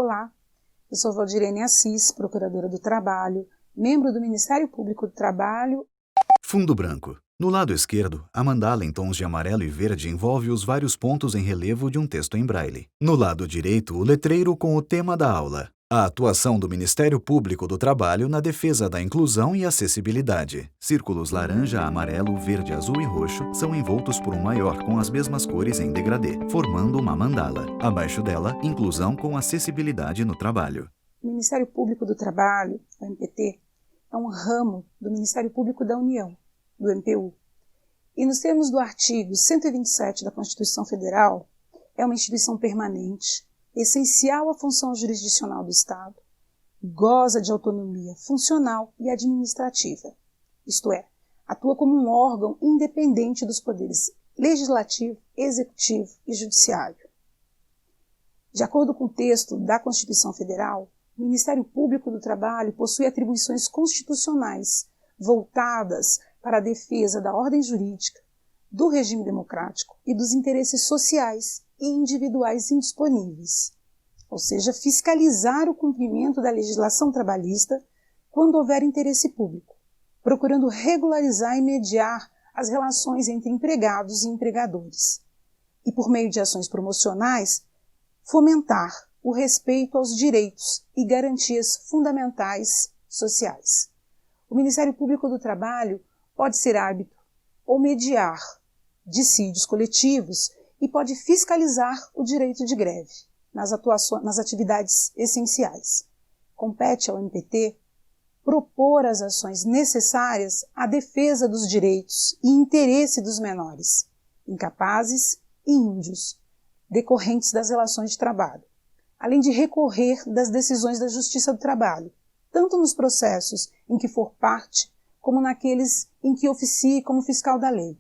Olá, eu sou Valdirene Assis, procuradora do Trabalho, membro do Ministério Público do Trabalho. Fundo branco. No lado esquerdo, a mandala em tons de amarelo e verde envolve os vários pontos em relevo de um texto em braille. No lado direito, o letreiro com o tema da aula. A atuação do Ministério Público do Trabalho na defesa da inclusão e acessibilidade. Círculos laranja, amarelo, verde, azul e roxo são envoltos por um maior com as mesmas cores em degradê, formando uma mandala. Abaixo dela, inclusão com acessibilidade no trabalho. O Ministério Público do Trabalho, o MPT, é um ramo do Ministério Público da União, do MPU. E nos termos do artigo 127 da Constituição Federal, é uma instituição permanente, essencial à função jurisdicional do Estado, goza de autonomia funcional e administrativa, isto é, atua como um órgão independente dos poderes legislativo, executivo e judiciário. De acordo com o texto da Constituição Federal, o Ministério Público do Trabalho possui atribuições constitucionais voltadas para a defesa da ordem jurídica, do regime democrático e dos interesses sociais e individuais indisponíveis, ou seja, fiscalizar o cumprimento da legislação trabalhista quando houver interesse público, procurando regularizar e mediar as relações entre empregados e empregadores, e por meio de ações promocionais, fomentar o respeito aos direitos e garantias fundamentais sociais. O Ministério Público do Trabalho pode ser árbitro ou mediar dissídios coletivos e pode fiscalizar o direito de greve nas atividades essenciais. Compete ao MPT propor as ações necessárias à defesa dos direitos e interesse dos menores, incapazes e índios, decorrentes das relações de trabalho, além de recorrer das decisões da Justiça do Trabalho, tanto nos processos em que for parte, como naqueles em que oficie como fiscal da lei.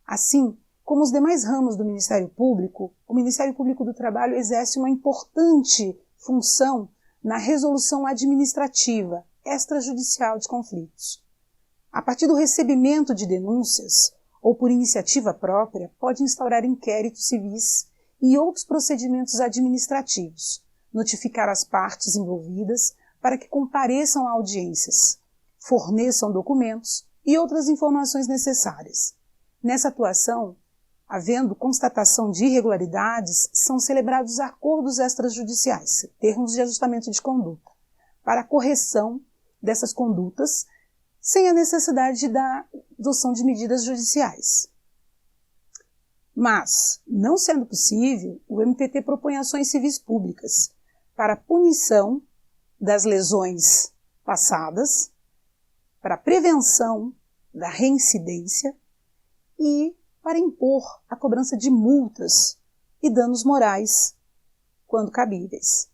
Assim, como os demais ramos do Ministério Público, o Ministério Público do Trabalho exerce uma importante função na resolução administrativa extrajudicial de conflitos. A partir do recebimento de denúncias, ou por iniciativa própria, pode instaurar inquéritos civis e outros procedimentos administrativos, notificar as partes envolvidas para que compareçam a audiências, forneçam documentos e outras informações necessárias. Nessa atuação, havendo constatação de irregularidades, são celebrados acordos extrajudiciais, termos de ajustamento de conduta, para a correção dessas condutas, sem a necessidade da adoção de medidas judiciais. Mas, não sendo possível, o MPT propõe ações civis públicas para punição das lesões passadas, para prevenção da reincidência e para impor a cobrança de multas e danos morais, quando cabíveis.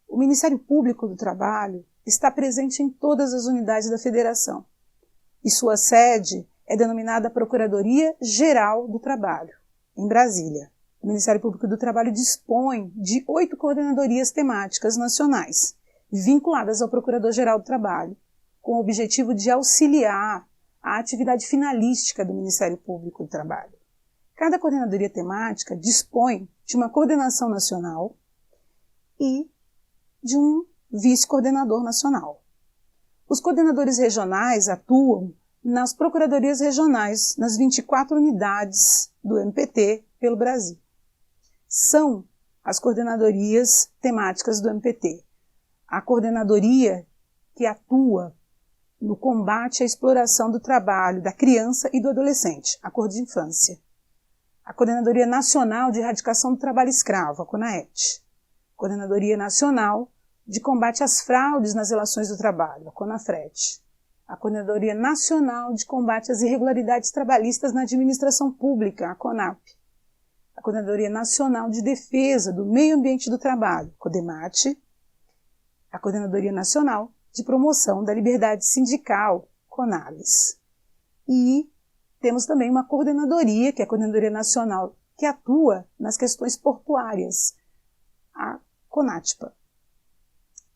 O Ministério Público do Trabalho está presente em todas as unidades da Federação e sua sede é denominada Procuradoria-Geral do Trabalho, em Brasília. O Ministério Público do Trabalho dispõe de 8 coordenadorias temáticas nacionais, vinculadas ao Procurador-Geral do Trabalho, com o objetivo de auxiliar a atividade finalística do Ministério Público do Trabalho. Cada coordenadoria temática dispõe de uma coordenação nacional e de um vice-coordenador nacional. Os coordenadores regionais atuam nas procuradorias regionais, nas 24 unidades do MPT pelo Brasil. São as coordenadorias temáticas do MPT. A coordenadoria que atua no combate à exploração do trabalho da criança e do adolescente, a Cor de Infância. A Coordenadoria Nacional de Erradicação do Trabalho Escravo, a CONAET. Coordenadoria Nacional de Combate às Fraudes nas Relações do Trabalho, a CONAFRET. A Coordenadoria Nacional de Combate às Irregularidades Trabalhistas na Administração Pública, a CONAP. A Coordenadoria Nacional de Defesa do Meio Ambiente do Trabalho, CODEMAT. A Coordenadoria Nacional de Promoção da Liberdade Sindical, CONALES. E temos também uma coordenadoria, que é a Coordenadoria Nacional, que atua nas questões portuárias, a CONATPA.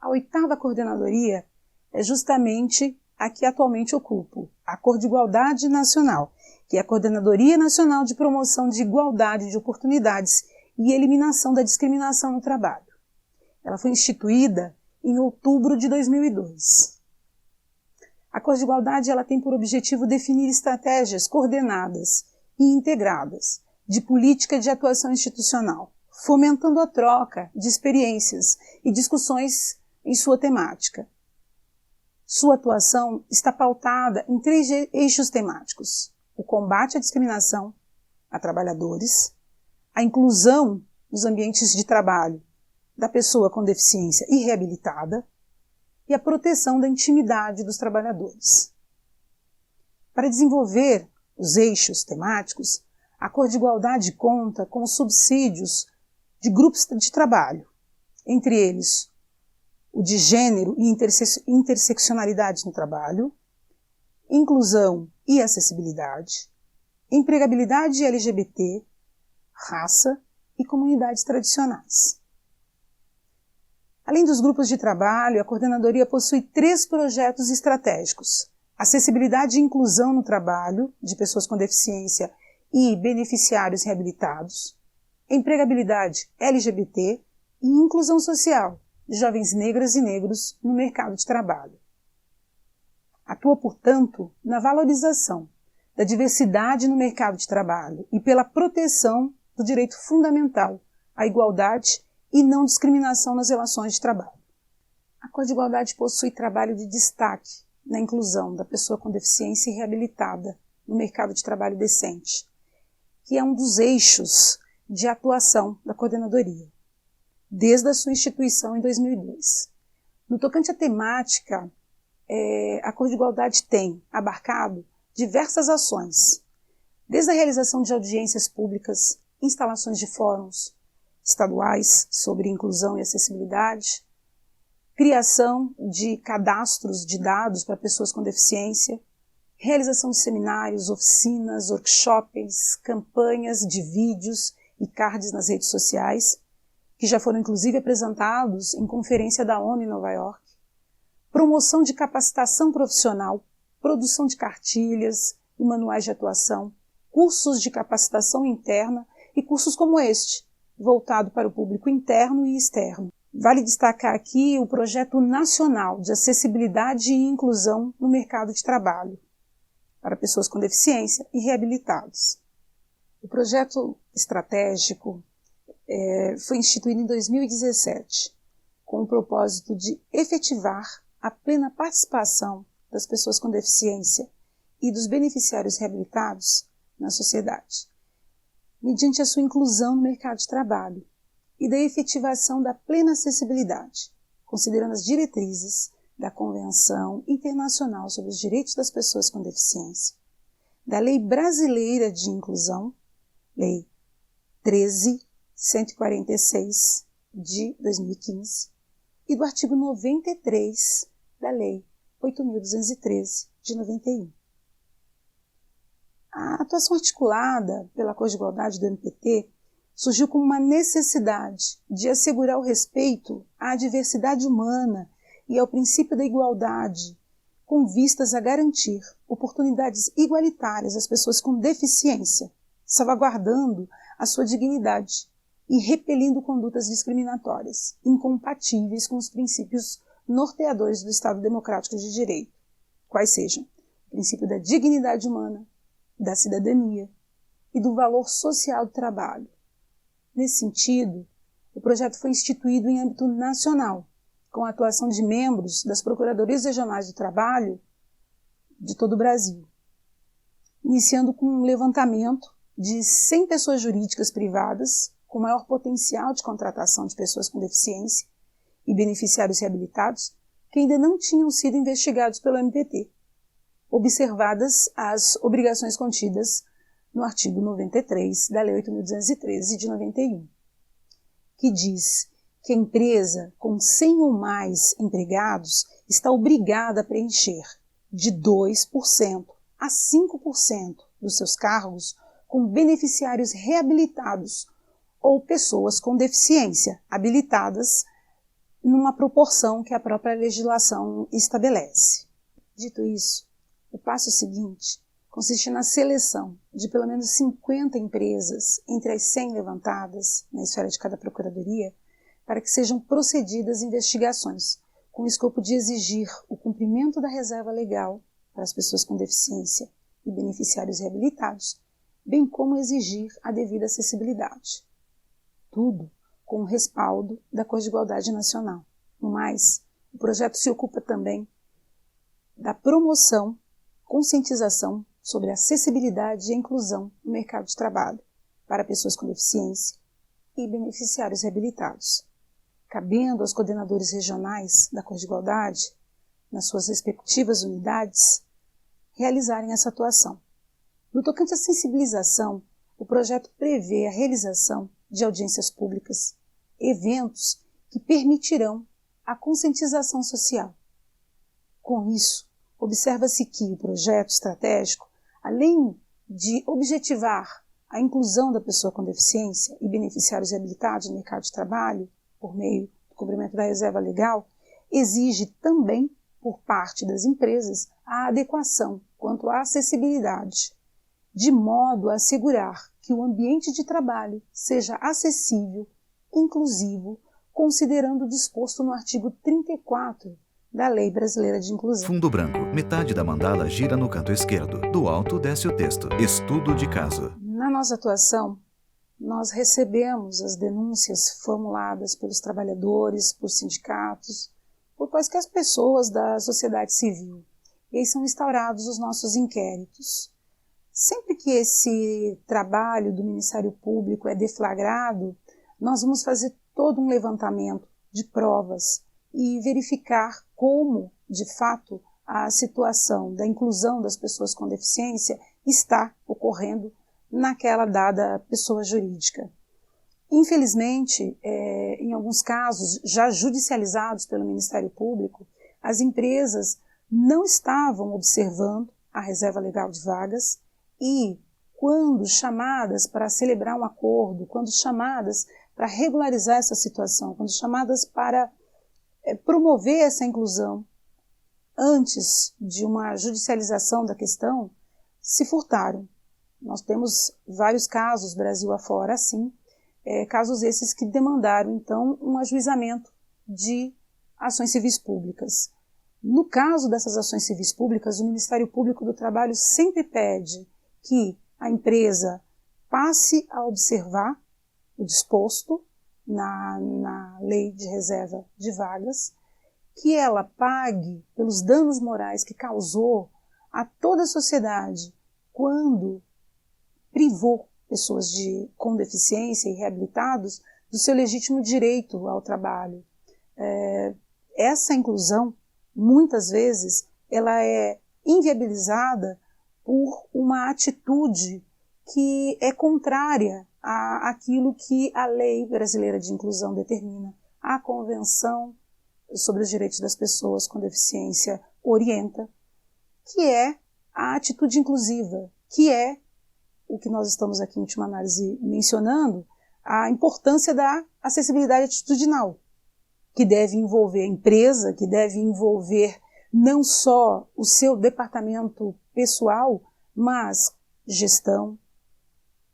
A 8ª coordenadoria é justamente a que atualmente ocupo, a Cor de Igualdade Nacional, que é a Coordenadoria Nacional de Promoção de Igualdade de Oportunidades e Eliminação da Discriminação no Trabalho. Ela foi instituída em outubro de 2002. A Cor de Igualdade ela tem por objetivo definir estratégias coordenadas e integradas de política de atuação institucional, fomentando a troca de experiências e discussões em sua temática. Sua atuação está pautada em 3 eixos temáticos: o combate à discriminação a trabalhadores, a inclusão nos ambientes de trabalho da pessoa com deficiência e reabilitada e a proteção da intimidade dos trabalhadores. Para desenvolver os eixos temáticos, a Cor de Igualdade conta com subsídios de grupos de trabalho, entre eles o de gênero e interseccionalidade no trabalho, inclusão e acessibilidade, empregabilidade LGBT, raça e comunidades tradicionais. Além dos grupos de trabalho, a coordenadoria possui 3 projetos estratégicos: acessibilidade e inclusão no trabalho de pessoas com deficiência e beneficiários reabilitados, empregabilidade LGBT e inclusão social de jovens negras e negros no mercado de trabalho. Atua, portanto, na valorização da diversidade no mercado de trabalho e pela proteção do direito fundamental à igualdade e não discriminação nas relações de trabalho. A Cor de Igualdade possui trabalho de destaque na inclusão da pessoa com deficiência e reabilitada no mercado de trabalho decente, que é um dos eixos de atuação da coordenadoria, desde a sua instituição em 2002. No tocante à temática, a Cor de Igualdade tem abarcado diversas ações, desde a realização de audiências públicas, instalações de fóruns estaduais sobre inclusão e acessibilidade, criação de cadastros de dados para pessoas com deficiência, realização de seminários, oficinas, workshops, campanhas de vídeos e cards nas redes sociais, que já foram inclusive apresentados em conferência da ONU em Nova York, promoção de capacitação profissional, produção de cartilhas e manuais de atuação, cursos de capacitação interna e cursos como este, voltado para o público interno e externo. Vale destacar aqui o Projeto Nacional de Acessibilidade e Inclusão no Mercado de Trabalho, para pessoas com deficiência e reabilitados. O projeto estratégico foi instituído em 2017, com o propósito de efetivar a plena participação das pessoas com deficiência e dos beneficiários reabilitados na sociedade, mediante a sua inclusão no mercado de trabalho e da efetivação da plena acessibilidade, considerando as diretrizes da Convenção Internacional sobre os Direitos das Pessoas com Deficiência, da Lei Brasileira de Inclusão, Lei 13.146 de 2015, e do artigo 93 da Lei 8.213 de 91. A atuação articulada pela Cor de Igualdade do MPT surgiu como uma necessidade de assegurar o respeito à diversidade humana e ao princípio da igualdade, com vistas a garantir oportunidades igualitárias às pessoas com deficiência, salvaguardando a sua dignidade e repelindo condutas discriminatórias, incompatíveis com os princípios norteadores do Estado Democrático de Direito, quais sejam o princípio da dignidade humana, da cidadania e do valor social do trabalho. Nesse sentido, o projeto foi instituído em âmbito nacional, com a atuação de membros das Procuradorias Regionais do Trabalho de todo o Brasil, iniciando com um levantamento de 100 pessoas jurídicas privadas com maior potencial de contratação de pessoas com deficiência e beneficiários reabilitados que ainda não tinham sido investigados pelo MPT, observadas as obrigações contidas no artigo 93 da Lei 8.213 de 91, que diz que a empresa com 100 ou mais empregados está obrigada a preencher de 2% a 5% dos seus cargos com beneficiários reabilitados ou pessoas com deficiência habilitadas numa proporção que a própria legislação estabelece. Dito isso, o passo seguinte consiste na seleção de pelo menos 50 empresas entre as 100 levantadas na esfera de cada procuradoria para que sejam procedidas investigações, com o escopo de exigir o cumprimento da reserva legal para as pessoas com deficiência e beneficiários reabilitados, bem como exigir a devida acessibilidade. Tudo com o respaldo da Cor de Igualdade Nacional. No mais, o projeto se ocupa também da promoção, conscientização sobre a acessibilidade e a inclusão no mercado de trabalho para pessoas com deficiência e beneficiários reabilitados, cabendo aos coordenadores regionais da Cor de Igualdade, nas suas respectivas unidades, realizarem essa atuação. No tocante à sensibilização, o projeto prevê a realização de audiências públicas, eventos que permitirão a conscientização social. Com isso, observa-se que o projeto estratégico, além de objetivar a inclusão da pessoa com deficiência e beneficiários reabilitados no mercado de trabalho, por meio do cumprimento da reserva legal, exige também, por parte das empresas, a adequação quanto à acessibilidade, de modo a assegurar que o ambiente de trabalho seja acessível, inclusivo, considerando o disposto no artigo 34 da Lei Brasileira de Inclusão. Fundo branco. Metade da mandala gira no canto esquerdo. Do alto desce o texto. Estudo de caso. Na nossa atuação, nós recebemos as denúncias formuladas pelos trabalhadores, por sindicatos, por quaisquer pessoas da sociedade civil. E aí são instaurados os nossos inquéritos. Sempre que esse trabalho do Ministério Público é deflagrado, nós vamos fazer todo um levantamento de provas e verificar como, de fato, a situação da inclusão das pessoas com deficiência está ocorrendo naquela dada pessoa jurídica. Infelizmente, em alguns casos, já judicializados pelo Ministério Público, as empresas não estavam observando a reserva legal de vagas e, quando chamadas para celebrar um acordo, quando chamadas para regularizar essa situação, quando chamadas para promover essa inclusão antes de uma judicialização da questão, se furtaram. Nós temos vários casos, Brasil afora, assim, casos esses que demandaram, então, um ajuizamento de ações civis públicas. No caso dessas ações civis públicas, o Ministério Público do Trabalho sempre pede que a empresa passe a observar o disposto na Lei de Reserva de Vagas, que ela pague pelos danos morais que causou a toda a sociedade quando privou pessoas com deficiência e reabilitados do seu legítimo direito ao trabalho. Essa inclusão, muitas vezes, ela é inviabilizada por uma atitude que é contrária àquilo que a Lei Brasileira de Inclusão determina, a Convenção sobre os Direitos das Pessoas com Deficiência orienta, que é a atitude inclusiva, que é o que nós estamos aqui, em última análise, mencionando, a importância da acessibilidade atitudinal, que deve envolver a empresa, que deve envolver não só o seu departamento pessoal, mas gestão,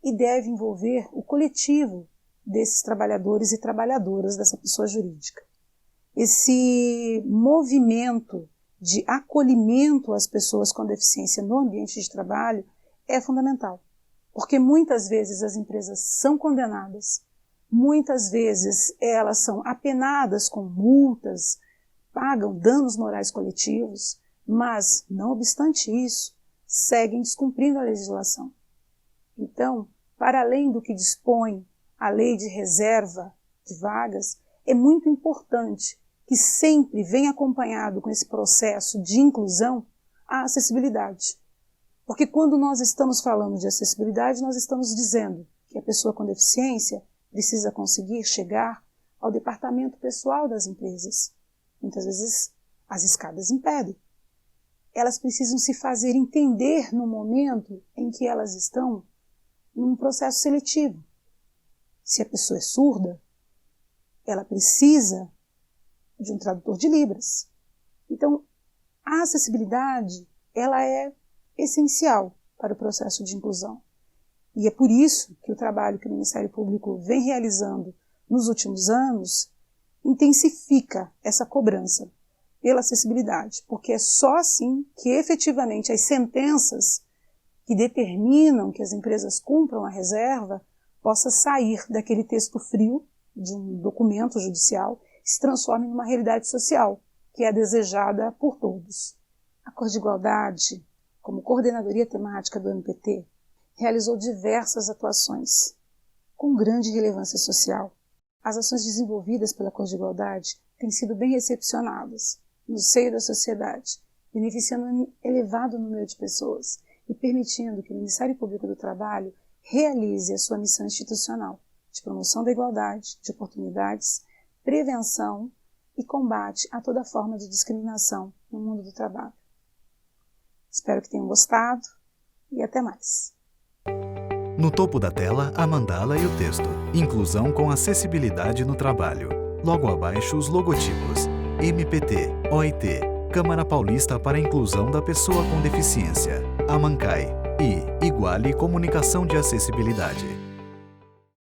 e deve envolver o coletivo desses trabalhadores e trabalhadoras dessa pessoa jurídica. Esse movimento de acolhimento às pessoas com deficiência no ambiente de trabalho é fundamental, porque muitas vezes as empresas são condenadas, muitas vezes elas são apenadas com multas, pagam danos morais coletivos, mas, não obstante isso, seguem descumprindo a legislação. Então, para além do que dispõe a Lei de Reserva de Vagas, é muito importante que sempre venha acompanhado com esse processo de inclusão a acessibilidade. Porque quando nós estamos falando de acessibilidade, nós estamos dizendo que a pessoa com deficiência precisa conseguir chegar ao departamento pessoal das empresas. Muitas vezes as escadas impedem. Elas precisam se fazer entender no momento em que elas estão num processo seletivo. Se a pessoa é surda, ela precisa de um tradutor de Libras. Então, a acessibilidade, ela é essencial para o processo de inclusão. E é por isso que o trabalho que o Ministério Público vem realizando nos últimos anos intensifica essa cobrança pela acessibilidade, porque é só assim que efetivamente as sentenças que determinam que as empresas cumpram a reserva possa sair daquele texto frio de um documento judicial e se transforme numa realidade social, que é a desejada por todos. A Cor de Igualdade, como coordenadoria temática do MPT, realizou diversas atuações com grande relevância social. As ações desenvolvidas pela Cor de Igualdade têm sido bem recepcionadas no seio da sociedade, beneficiando um elevado número de pessoas e permitindo que o Ministério Público do Trabalho realize a sua missão institucional de promoção da igualdade de oportunidades, prevenção e combate a toda forma de discriminação no mundo do trabalho. Espero que tenham gostado e até mais. No topo da tela, a mandala e o texto. Inclusão com acessibilidade no trabalho. Logo abaixo, os logotipos. MPT, OIT, Câmara Paulista para a Inclusão da Pessoa com Deficiência, AMANCAI e Iguale Comunicação de Acessibilidade.